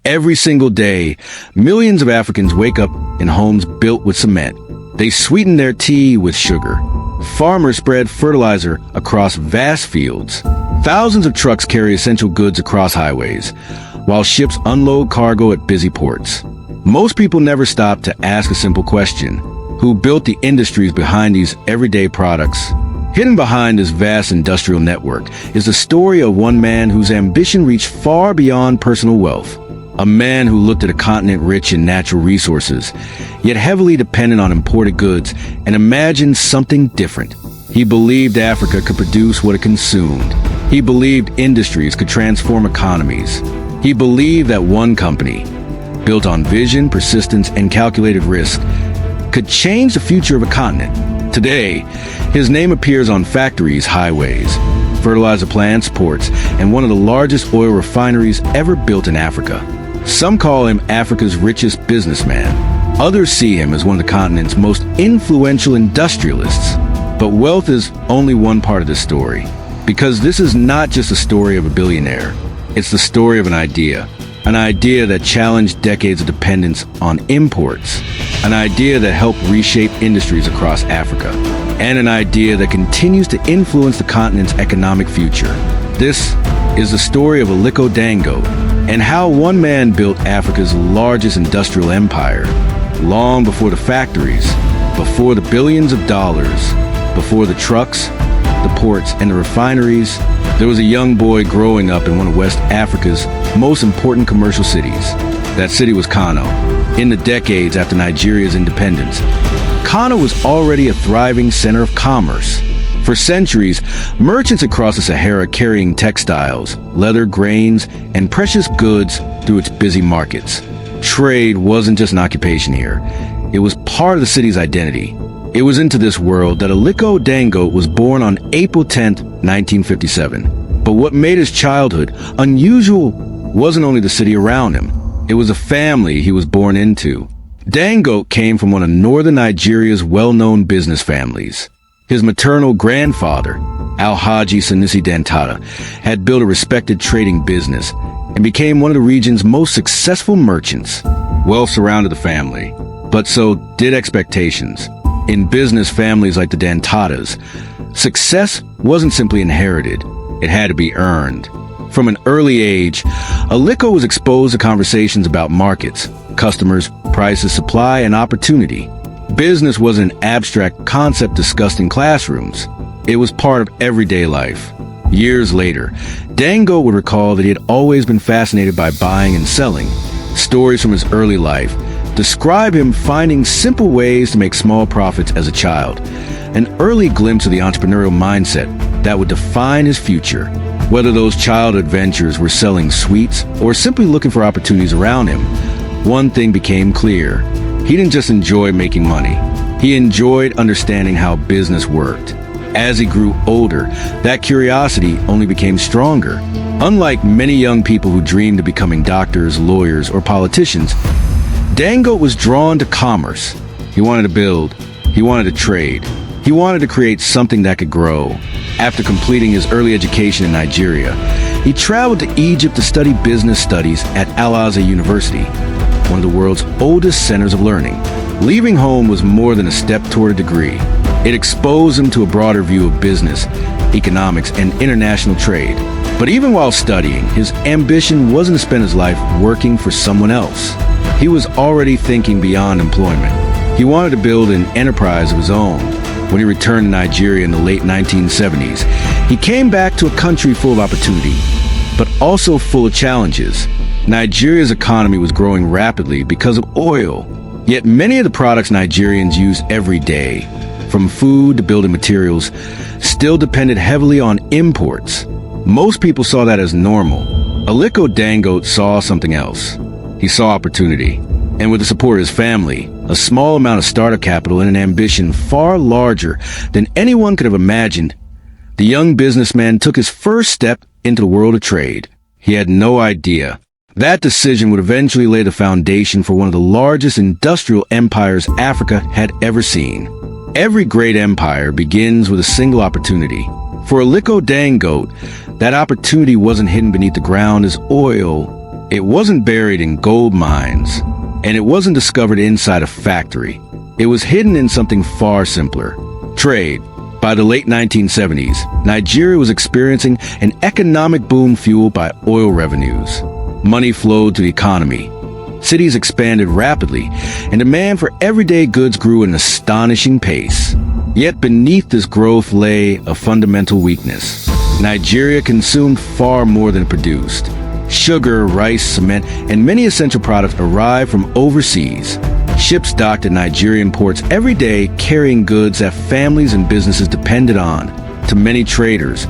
Every single day, millions of Africans wake up in homes built with cement. They sweeten their tea with sugar. Farmers spread fertilizer across vast fields. Thousands of trucks carry essential goods across highways, while ships unload cargo at busy ports. Most people never stop to ask a simple question: who built the industries behind these everyday products? Hidden behind this vast industrial network is the story of one man whose ambition reached far beyond personal wealth. A man who looked at a continent rich in natural resources, yet heavily dependent on imported goods, and imagined something different. He believed Africa could produce what it consumed. He believed industries could transform economies. He believed that one company, built on vision, persistence, and calculated risk, could change the future of a continent. Today, his name appears on factories, highways, fertilizer plants, ports, and one of the largest oil refineries ever built in Africa. Some call him Africa's richest businessman. Others see him as one of the continent's most influential industrialists. But wealth is only one part of this story, because this is not just a story of a billionaire. It's the story of an idea that challenged decades of dependence on imports, an idea that helped reshape industries across Africa, and an idea that continues to influence the continent's economic future. This is the story of Aliko Dangote, and how one man built Africa's largest industrial empire, long before the factories, before the billions of dollars, before the trucks, the ports, and the refineries. There was a young boy growing up in one of West Africa's most important commercial cities. That city was Kano. In the decades after Nigeria's independence, Kano was already a thriving center of commerce. For centuries, merchants across the Sahara carrying textiles, leather, grains, and precious goods through its busy markets. Trade wasn't just an occupation here. It was part of the city's identity. It was into this world that Aliko Dangote was born on April 10, 1957. But what made his childhood unusual wasn't only the city around him. It was a family he was born into. Dangote came from one of northern Nigeria's well-known business families. His maternal grandfather, Alhaji Sanusi Dantata, had built a respected trading business and became one of the region's most successful merchants. Wealth surrounded the family, but so did expectations. In business families like the Dantatas, success wasn't simply inherited, it had to be earned. From an early age, Aliko was exposed to conversations about markets, customers, prices, supply, and opportunity. Business wasn't an abstract concept discussed in classrooms. It was part of everyday life. Years later, Dangote would recall that he had always been fascinated by buying and selling. Stories from his early life describe him finding simple ways to make small profits as a child, an early glimpse of the entrepreneurial mindset that would define his future. Whether those child adventures were selling sweets or simply looking for opportunities around him, one thing became clear. He didn't just enjoy making money. He enjoyed understanding how business worked. As he grew older, that curiosity only became stronger. Unlike many young people who dreamed of becoming doctors, lawyers, or politicians, Dangote was drawn to commerce. He wanted to build. He wanted to trade. He wanted to create something that could grow. After completing his early education in Nigeria, he traveled to Egypt to study business studies at Al-Azhar University, one of the world's oldest centers of learning. Leaving home was more than a step toward a degree. It exposed him to a broader view of business, economics, and international trade. But even while studying, his ambition wasn't to spend his life working for someone else. He was already thinking beyond employment. He wanted to build an enterprise of his own. When he returned to Nigeria in the late 1970s, he came back to a country full of opportunity, but also full of challenges. Nigeria's economy was growing rapidly because of oil. Yet many of the products Nigerians use every day, from food to building materials, still depended heavily on imports. Most people saw that as normal. Aliko Dangote saw something else. He saw opportunity. And with the support of his family, a small amount of startup capital, and an ambition far larger than anyone could have imagined, the young businessman took his first step into the world of trade. He had no idea that decision would eventually lay the foundation for one of the largest industrial empires Africa had ever seen. Every great empire begins with a single opportunity. For Aliko Dangote, that opportunity wasn't hidden beneath the ground as oil. It wasn't buried in gold mines, and it wasn't discovered inside a factory. It was hidden in something far simpler: trade. By the late 1970s, Nigeria was experiencing an economic boom fueled by oil revenues. Money flowed to the economy. Cities expanded rapidly, and demand for everyday goods grew at an astonishing pace. Yet beneath this growth lay a fundamental weakness. Nigeria consumed far more than it produced. Sugar, rice, cement, and many essential products arrived from overseas. Ships docked at Nigerian ports every day, carrying goods that families and businesses depended on. To many traders,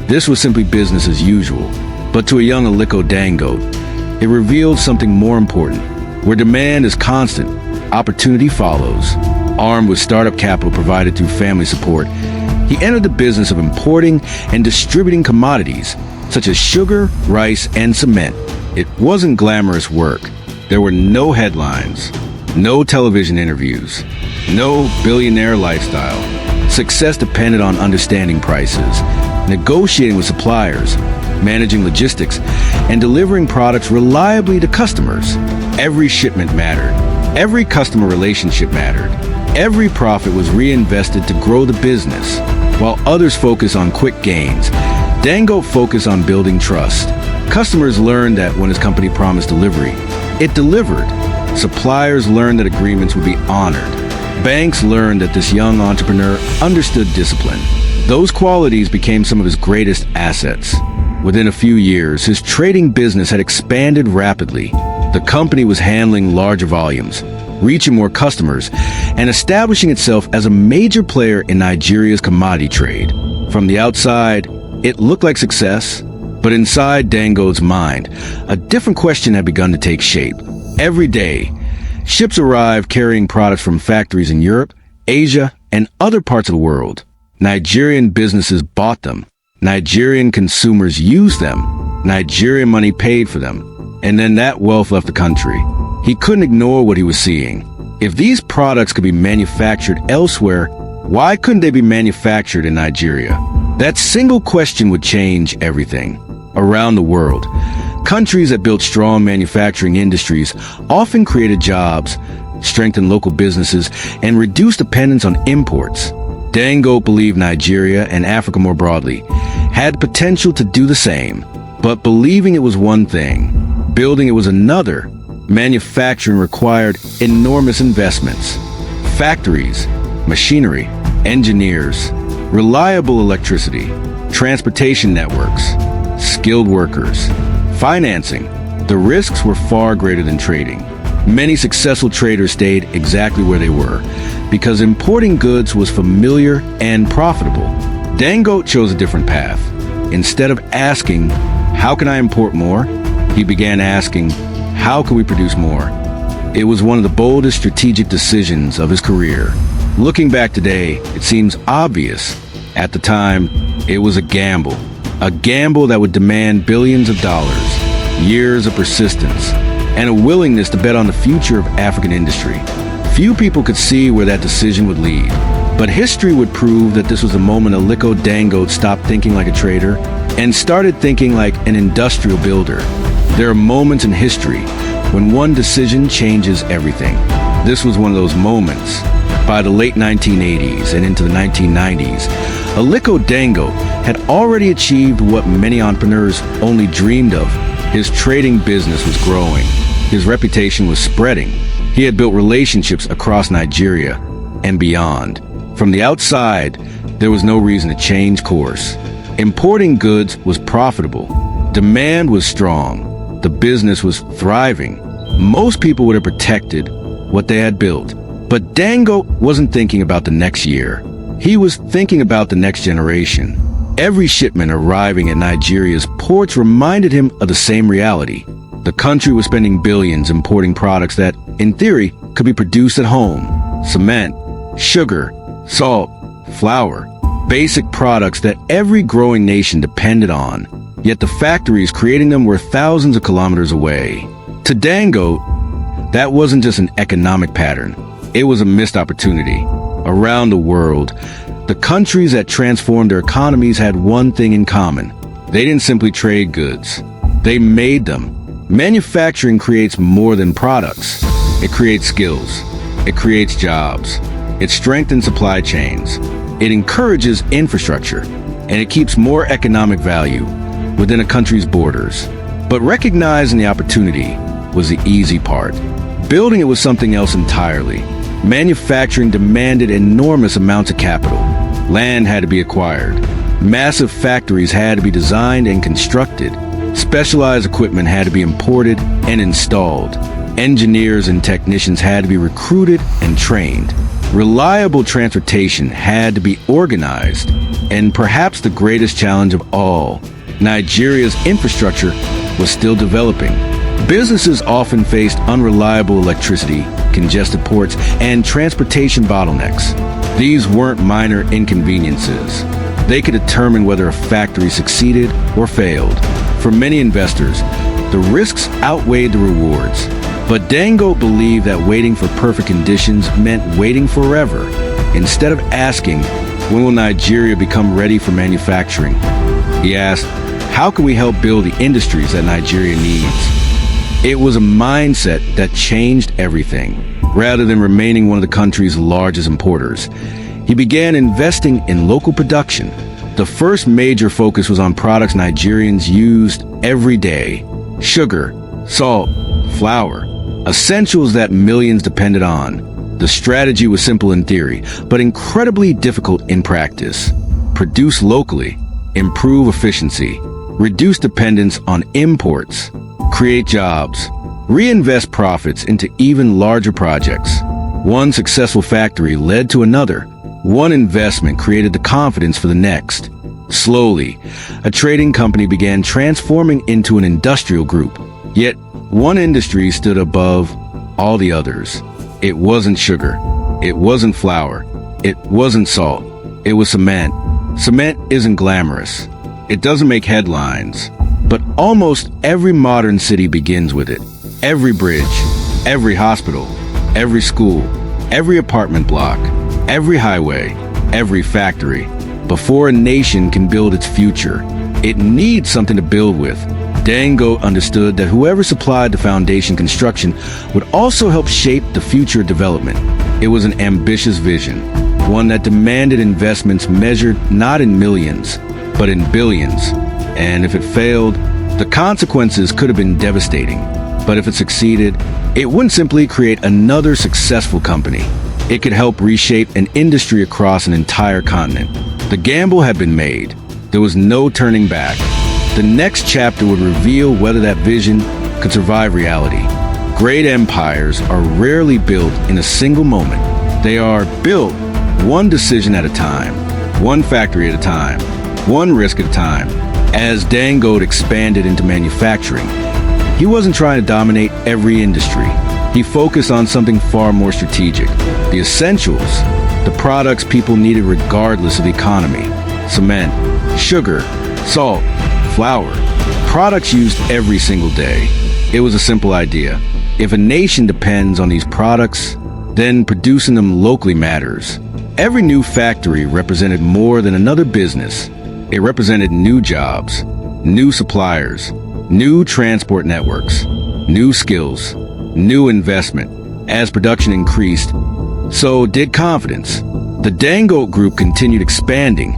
this was simply business as usual. But to a young Aliko Dangote, it revealed something more important. Where demand is constant, opportunity follows. Armed with startup capital provided through family support, he entered the business of importing and distributing commodities such as sugar, rice, and cement. It wasn't glamorous work. There were no headlines, no television interviews, no billionaire lifestyle. Success depended on understanding prices, negotiating with suppliers, managing logistics, and delivering products reliably to customers. Every shipment mattered. Every customer relationship mattered. Every profit was reinvested to grow the business. While others focused on quick gains, Dangote focused on building trust. Customers learned that when his company promised delivery, it delivered. Suppliers learned that agreements would be honored. Banks learned that this young entrepreneur understood discipline. Those qualities became some of his greatest assets. Within a few years, his trading business had expanded rapidly. The company was handling larger volumes, reaching more customers, and establishing itself as a major player in Nigeria's commodity trade. From the outside, it looked like success, but inside Dangote's mind, a different question had begun to take shape. Every day, ships arrived carrying products from factories in Europe, Asia, and other parts of the world. Nigerian businesses bought them. Nigerian consumers used them. Nigerian money paid for them. And then that wealth left the country. He couldn't ignore what he was seeing. If these products could be manufactured elsewhere, why couldn't they be manufactured in Nigeria? That single question would change everything. Around the world, countries that built strong manufacturing industries often created jobs, strengthened local businesses, and reduced dependence on imports. Dangote believed Nigeria, and Africa more broadly, had potential to do the same. But believing it was one thing, building it was another. Manufacturing required enormous investments. Factories, machinery, engineers, reliable electricity, transportation networks, skilled workers, financing. The risks were far greater than trading. Many successful traders stayed exactly where they were because importing goods was familiar and profitable. Dangote chose a different path. Instead of asking, "How can I import more?" he began asking, "How can we produce more?" It was one of the boldest strategic decisions of his career. Looking back today, it seems obvious. At the time, it was a gamble that would demand billions of dollars, years of persistence, and a willingness to bet on the future of African industry. Few people could see where that decision would lead, but history would prove that this was the moment Aliko Dangote stopped thinking like a trader and started thinking like an industrial builder. There are moments in history when one decision changes everything. This was one of those moments. By the late 1980s and into the 1990s, Aliko Dangote had already achieved what many entrepreneurs only dreamed of. His trading business was growing. His reputation was spreading. He had built relationships across Nigeria and beyond. From the outside, there was no reason to change course. Importing goods was profitable. Demand was strong. The business was thriving. Most people would have protected what they had built. But Dangote wasn't thinking about the next year. He was thinking about the next generation. Every shipment arriving at Nigeria's ports reminded him of the same reality. The country was spending billions importing products that, in theory, could be produced at home. Cement, sugar, salt, flour, basic products that every growing nation depended on. Yet the factories creating them were thousands of kilometers away. To Dangote, that wasn't just an economic pattern. It was a missed opportunity. Around the world, the countries that transformed their economies had one thing in common. They didn't simply trade goods. They made them. Manufacturing creates more than products. It creates skills. It creates jobs. It strengthens supply chains. It encourages infrastructure. And it keeps more economic value within a country's borders. But recognizing the opportunity was the easy part. Building it was something else entirely. Manufacturing demanded enormous amounts of capital. Land had to be acquired. Massive factories had to be designed and constructed. Specialized equipment had to be imported and installed. Engineers and technicians had to be recruited and trained. Reliable transportation had to be organized. And perhaps the greatest challenge of all, Nigeria's infrastructure was still developing. Businesses often faced unreliable electricity, congested ports, and transportation bottlenecks. These weren't minor inconveniences. They could determine whether a factory succeeded or failed. For many investors, the risks outweighed the rewards. But Dangote believed that waiting for perfect conditions meant waiting forever. Instead of asking, when will Nigeria become ready for manufacturing? He asked, how can we help build the industries that Nigeria needs? It was a mindset that changed everything. Rather than remaining one of the country's largest importers, he began investing in local production. The first major focus was on products Nigerians used every day: sugar, salt, flour, essentials that millions depended on. The strategy was simple in theory, but incredibly difficult in practice. Produce locally, improve efficiency, reduce dependence on imports, create jobs, reinvest profits into even larger projects. One successful factory led to another. One investment created the confidence for the next. Slowly, a trading company began transforming into an industrial group. Yet, one industry stood above all the others. It wasn't sugar. It wasn't flour. It wasn't salt. It was cement. Cement isn't glamorous. It doesn't make headlines. But almost every modern city begins with it. Every bridge, every hospital, every school, every apartment block, every highway, every factory. Before a nation can build its future, it needs something to build with. Dangote understood that whoever supplied the foundation construction would also help shape the future development. It was an ambitious vision, one that demanded investments measured not in millions, but in billions. And if it failed, the consequences could have been devastating. But if it succeeded, it wouldn't simply create another successful company. It could help reshape an industry across an entire continent. The gamble had been made. There was no turning back. The next chapter would reveal whether that vision could survive reality. Great empires are rarely built in a single moment. They are built one decision at a time, one factory at a time, one risk at a time. As Dangote expanded into manufacturing, he wasn't trying to dominate every industry. He focused on something far more strategic: the essentials, the products people needed regardless of the economy. Cement, sugar, salt, flour, products used every single day. It was a simple idea. If a nation depends on these products, then producing them locally matters. Every new factory represented more than another business. It represented new jobs, new suppliers, new transport networks, new skills, new investment. As production increased, so did confidence. The Dangote Group continued expanding,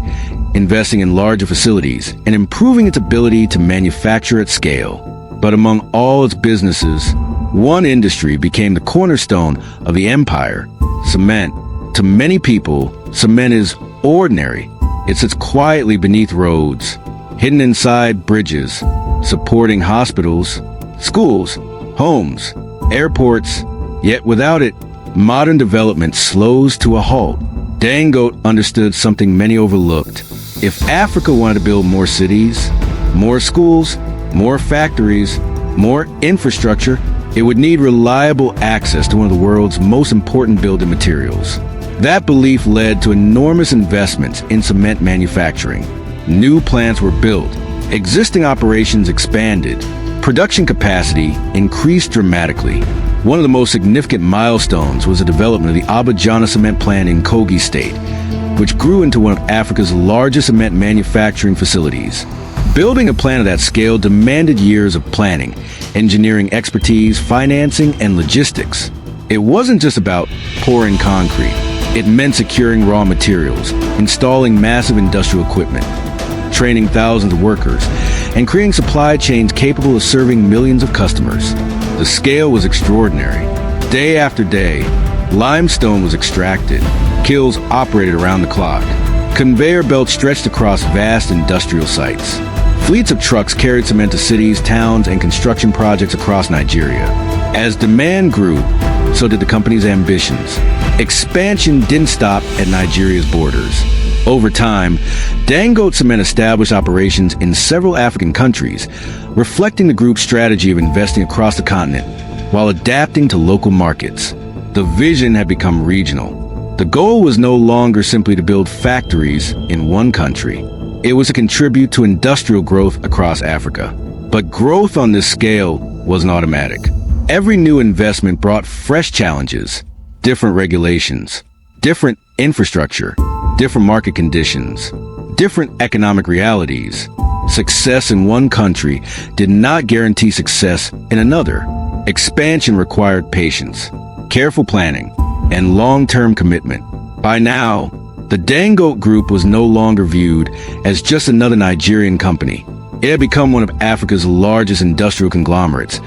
investing in larger facilities and improving its ability to manufacture at scale. But among all its businesses, one industry became the cornerstone of the empire: cement. To many people, cement is ordinary. It sits quietly beneath roads, hidden inside bridges, supporting hospitals, schools, homes, airports. Yet without it, modern development slows to a halt. Dangote understood something many overlooked. If Africa wanted to build more cities, more schools, more factories, more infrastructure, it would need reliable access to one of the world's most important building materials. That belief led to enormous investments in cement manufacturing. New plants were built, existing operations expanded, production capacity increased dramatically. One of the most significant milestones was the development of the Abidjan cement plant in Kogi State, which grew into one of Africa's largest cement manufacturing facilities. Building a plant of that scale demanded years of planning, engineering expertise, financing, and logistics. It wasn't just about pouring concrete. It meant securing raw materials, installing massive industrial equipment, training thousands of workers, and creating supply chains capable of serving millions of customers. The scale was extraordinary. Day after day, limestone was extracted. Kilns operated around the clock. Conveyor belts stretched across vast industrial sites. Fleets of trucks carried cement to cities, towns, and construction projects across Nigeria. As demand grew, so did the company's ambitions. Expansion didn't stop at Nigeria's borders. Over time, Dangote Cement established operations in several African countries, reflecting the group's strategy of investing across the continent while adapting to local markets. The vision had become regional. The goal was no longer simply to build factories in one country. It was to contribute to industrial growth across Africa. But growth on this scale wasn't automatic. Every new investment brought fresh challenges, different regulations, different infrastructure, different market conditions, different economic realities. Success in one country did not guarantee success in another. Expansion required patience, careful planning, and long-term commitment. By now, the Dangote Group was no longer viewed as just another Nigerian company. It had become one of Africa's largest industrial conglomerates,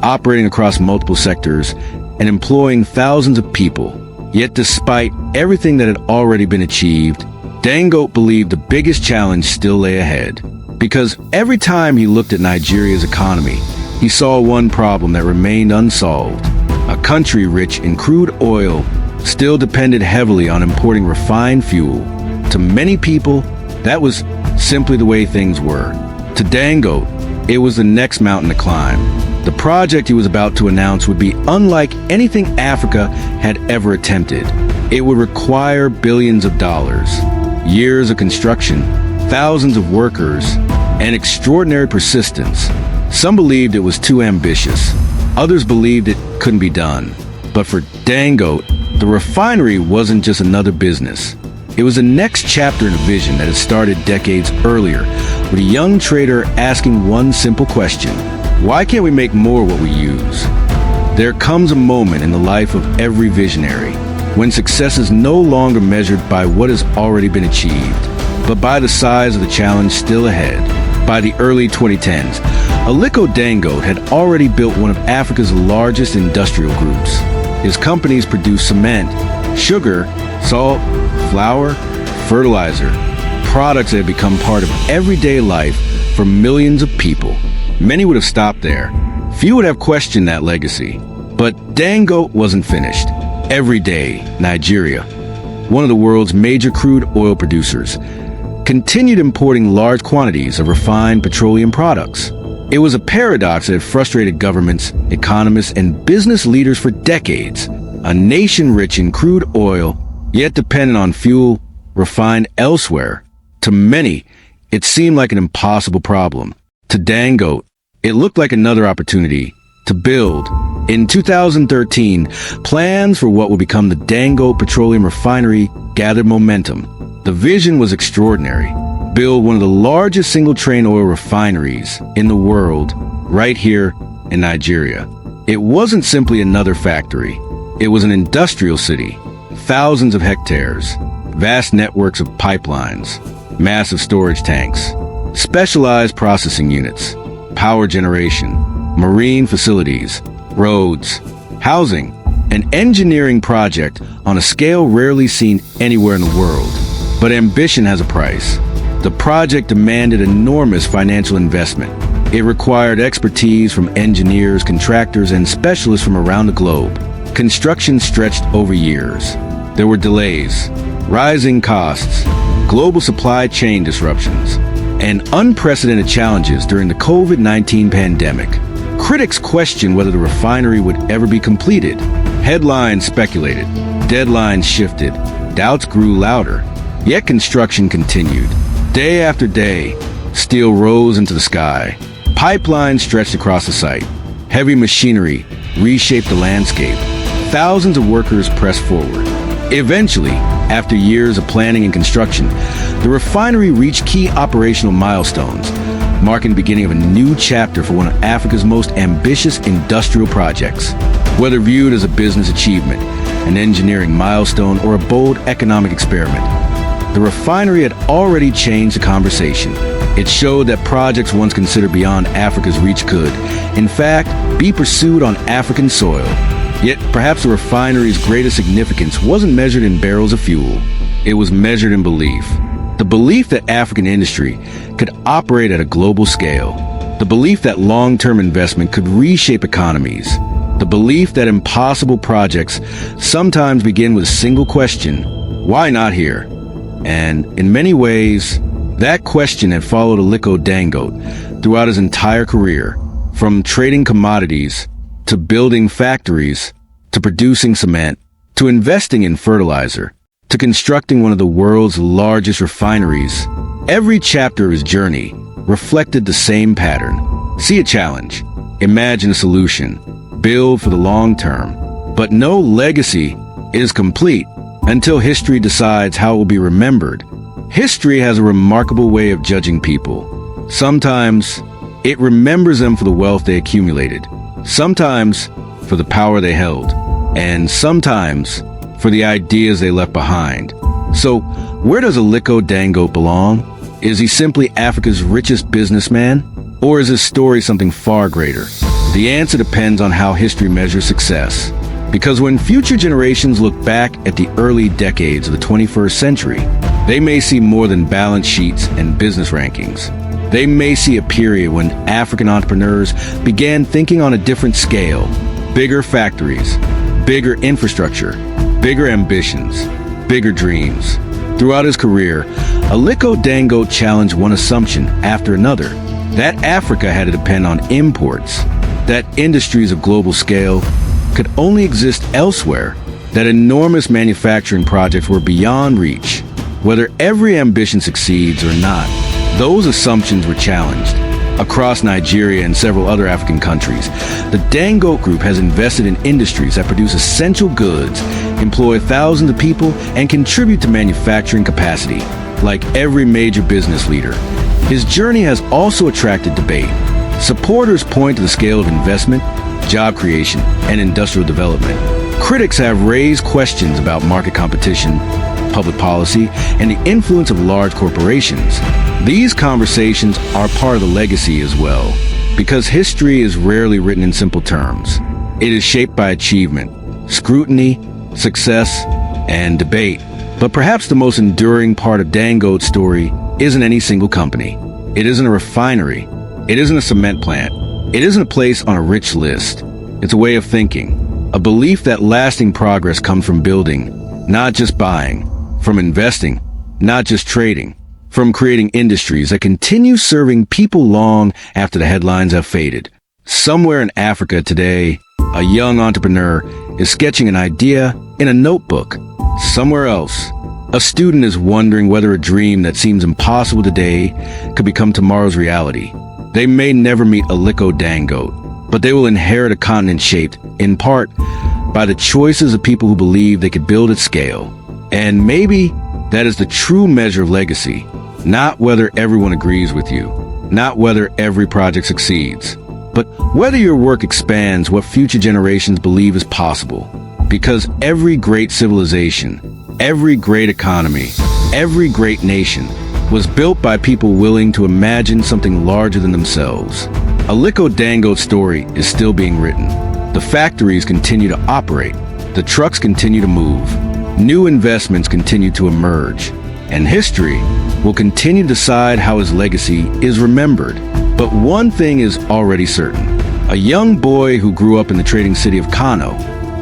operating across multiple sectors and employing thousands of people. Yet despite everything that had already been achieved, Dangote believed the biggest challenge still lay ahead. Because every time he looked at Nigeria's economy, he saw one problem that remained unsolved. A country rich in crude oil still depended heavily on importing refined fuel. To many people, that was simply the way things were. To Dangote, it was the next mountain to climb. The project he was about to announce would be unlike anything Africa had ever attempted. It would require billions of dollars, years of construction, thousands of workers, and extraordinary persistence. Some believed it was too ambitious. Others believed it couldn't be done. But for Dangote, the refinery wasn't just another business. It was the next chapter in a vision that had started decades earlier, with a young trader asking one simple question: why can't we make more what we use? There comes a moment in the life of every visionary when success is no longer measured by what has already been achieved, but by the size of the challenge still ahead. By the early 2010s, Aliko Dangote had already built one of Africa's largest industrial groups. His companies produced cement, sugar, salt, flour, fertilizer, products that had become part of everyday life for millions of people. Many would have stopped there. Few would have questioned that legacy. But Dangote wasn't finished. Every day, Nigeria, one of the world's major crude oil producers, continued importing large quantities of refined petroleum products. It was a paradox that had frustrated governments, economists, and business leaders for decades. A nation rich in crude oil, yet dependent on fuel refined elsewhere. To many, it seemed like an impossible problem. To Dangote, it looked like another opportunity to build. In 2013, plans for what would become the Dangote Petroleum Refinery gathered momentum. The vision was extraordinary. Build one of the largest single-train oil refineries in the world right here in Nigeria. It wasn't simply another factory. It was an industrial city. Thousands of hectares, vast networks of pipelines, massive storage tanks, specialized processing units, power generation, marine facilities, roads, housing, an engineering project on a scale rarely seen anywhere in the world. But ambition has a price. The project demanded enormous financial investment. It required expertise from engineers, contractors, and specialists from around the globe. Construction stretched over years. There were delays, rising costs, global supply chain disruptions, and unprecedented challenges during the COVID-19 pandemic. Critics questioned whether the refinery would ever be completed. Headlines speculated, deadlines shifted, doubts grew louder. Yet construction continued. Day after day, steel rose into the sky. Pipelines stretched across the site. Heavy machinery reshaped the landscape. Thousands of workers pressed forward. Eventually, after years of planning and construction, the refinery reached key operational milestones. marking the beginning of a new chapter for one of Africa's most ambitious industrial projects. Whether viewed as a business achievement, an engineering milestone, or a bold economic experiment, the refinery had already changed the conversation. It showed that projects once considered beyond Africa's reach could, in fact, be pursued on African soil. Yet, perhaps the refinery's greatest significance wasn't measured in barrels of fuel. It was measured in belief. The belief that African industry could operate at a global scale. The belief that long-term investment could reshape economies. The belief that impossible projects sometimes begin with a single question: why not here? And in many ways, that question had followed Aliko Dangote throughout his entire career, from trading commodities, to building factories, to producing cement, to investing in fertilizer, to constructing one of the world's largest refineries. Every chapter of his journey reflected the same pattern. See a challenge, imagine a solution, build for the long term. But no legacy is complete until history decides how it will be remembered. History has a remarkable way of judging people. Sometimes it remembers them for the wealth they accumulated, sometimes for the power they held, and sometimes for the ideas they left behind. So, where does Aliko Dangote belong? Is he simply Africa's richest businessman? Or is his story something far greater? The answer depends on how history measures success. Because when future generations look back at the early decades of the 21st century, they may see more than balance sheets and business rankings. They may see a period when African entrepreneurs began thinking on a different scale: bigger factories, bigger infrastructure, bigger ambitions, bigger dreams. Throughout his career, Aliko Dangote challenged one assumption after another: that Africa had to depend on imports, that industries of global scale could only exist elsewhere, that enormous manufacturing projects were beyond reach. Whether every ambition succeeds or not, those assumptions were challenged. Across Nigeria and several other African countries, the Dangote Group has invested in industries that produce essential goods, employ thousands of people, and contribute to manufacturing capacity. Like every major business leader, his journey has also attracted debate. Supporters point to the scale of investment, job creation, and industrial development. Critics have raised questions about market competition, public policy, and the influence of large corporations. These conversations are part of the legacy as well, because history is rarely written in simple terms. It is shaped by achievement, scrutiny, success, and debate. But perhaps the most enduring part of Dangote's story isn't any single company. It isn't a refinery. It isn't a cement plant. It isn't a place on a rich list. It's a way of thinking, a belief that lasting progress comes from building, not just buying, from investing, not just trading, from creating industries that continue serving people long after the headlines have faded. Somewhere in Africa today, a young entrepreneur is sketching an idea in a notebook. Somewhere else, a student is wondering whether a dream that seems impossible today could become tomorrow's reality. They may never meet Aliko Dangote, but they will inherit a continent shaped, in part, by the choices of people who believe they could build at scale. And maybe that is the true measure of legacy, not whether everyone agrees with you, not whether every project succeeds, but whether your work expands what future generations believe is possible. Because every great civilization, every great economy, every great nation was built by people willing to imagine something larger than themselves. Aliko Dangote's story is still being written. The factories continue to operate. The trucks continue to move. New investments continue to emerge. And history will continue to decide how his legacy is remembered. But one thing is already certain. A young boy who grew up in the trading city of Kano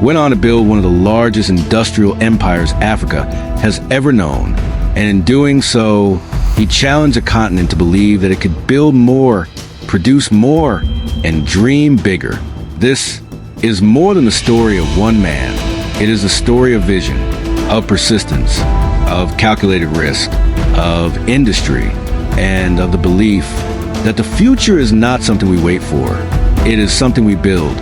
went on to build one of the largest industrial empires Africa has ever known. And in doing so, he challenged a continent to believe that it could build more, produce more, and dream bigger. This is more than the story of one man. It is the story of vision, of persistence, of calculated risk, of industry, and of the belief that the future is not something we wait for. It is something we build